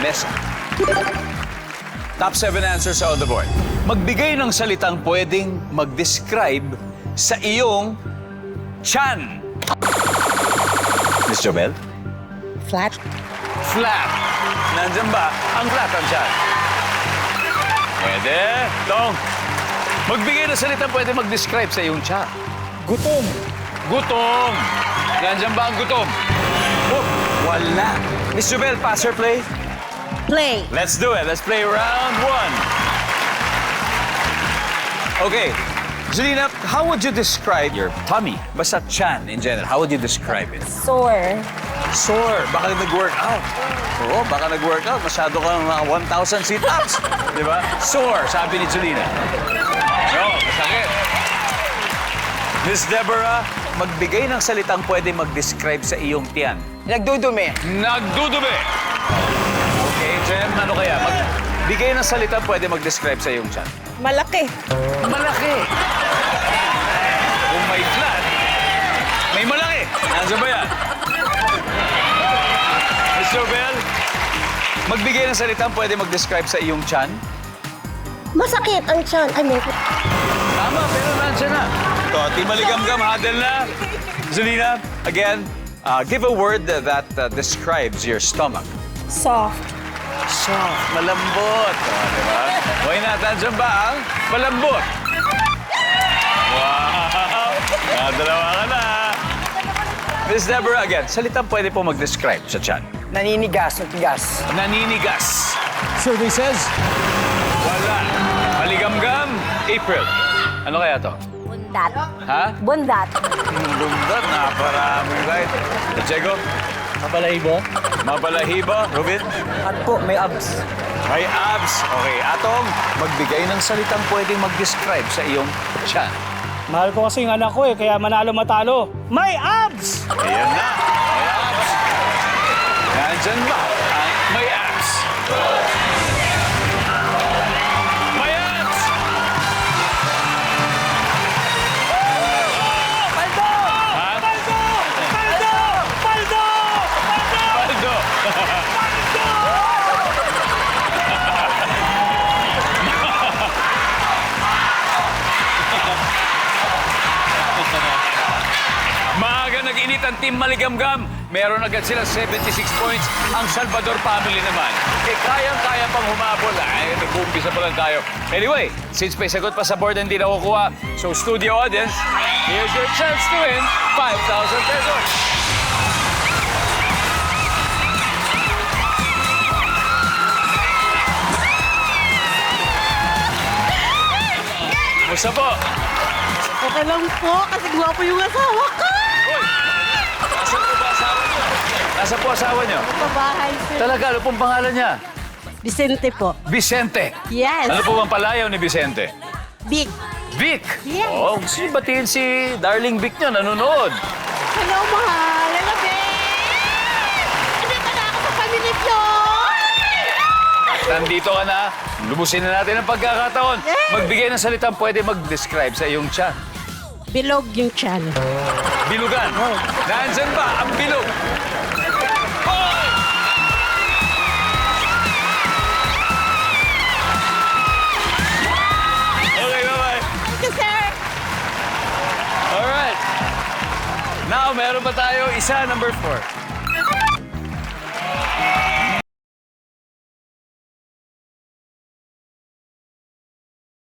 mesa. Top 7 answers are on the board. Magbigay ng salitang pwedeng mag-describe sa iyong tiyan. Miss Jobel? Flat. Flat. Nandyan ba ang flat ang tiyan? Pwede. Tong. Magbigay ng salitang pwede mag-describe sa iyong tiyan. Gutom. Gutom. Nandyan ba ang gutom? Oh, wala. Miss Jobel, pass or play? Play. Let's do it. Let's play round 1. Okay. Zelina, how would you describe your tummy? Basta tiyan in general. How would you describe it? Sore. Sore. Baka nag-workout. Oo, baka nag-workout. Masyado kang 1,000 sit-ups. Di ba? Sore, sabi ni Zelina. No, masakit. Miss Deborah, magbigay ng salitang pwede mag-describe sa iyong tiyan. Nagdudumi. Nagdudumi. Okay, Jem, ano kaya? Magbigay ng salita pwede mag-describe sa iyong tiyan. Malaki. Malaki. Kung may flat, may malaki. Nandiyan ba yan? Mr. Bell, magbigay ng salita pwede mag-describe sa iyong tiyan. Masakit ang tiyan. I mean, Tama, pero nandiyan na. Ito, Team Maligam-gam, huddle na. Zelina, again, give a word that describes your stomach. soft. Soft, malambot. Di ba? Why not? Nandiyan ba ang malambot? Wow! Dalawa ka na. Miss Deborah, again, salitang pwede po mag-describe sa tiyan. Naninigas, matigas. Naninigas. Survey says, Wala. Maligam-gam. April. Ano kaya to? Bundat. Ha? Bundat. Bundat. Naparami, right? Diego? mabalahibo. Mabalahibo. Rubin? At po, may abs. May abs. Okay, Atong, magbigay ng salitang pwedeng mag-describe sa iyong tiyan. Mahal ko kasi yung anak ko kaya manalo matalo. May abs! Ayan na. May abs. Nandyan ba ang may abs? May abs! Paldo! Ha? Paldo! Paldo! Paldo! Paldo! Maaga nag-init ang Team Maligam-gam. Meron agad sila 76 points. Ang Salvador family naman, kayang-kaya pang humabol. Ay, nag-uumpisa pa lang tayo. Anyway, since may sagot pa sa board hindi nakukuha, so studio audience, here's your chance to win 5,000 pesos. Musta po? Okay lang po, kasi gwapo yung asawa ko. Uy! Nasaan po ba asawa niyo? Nasaan po asawa niyo? Pabahay, sir. Talaga, ano pong pangalan niya? Vicente po. Vicente. Yes. Ano po bang palayaw ni Vicente? Big. Vic! Yes. Oh, gusto niyo batiin si Darling Vic niyo, nanonood. Hello, mahal. Hello, babe. Nandito na ako sa pamilya niyo. Nandito ka na. Lubusin na natin ang pagkakataon. Yes. Magbigay ng salitang pwede mag-describe sa iyong tiyan. Bilog yung tiyan. Bilugan. Nandyan ba ang bilog? Hoy! Okay, bye-bye. Thank you, sir. Alright. Now, meron pa tayo isa, number 4.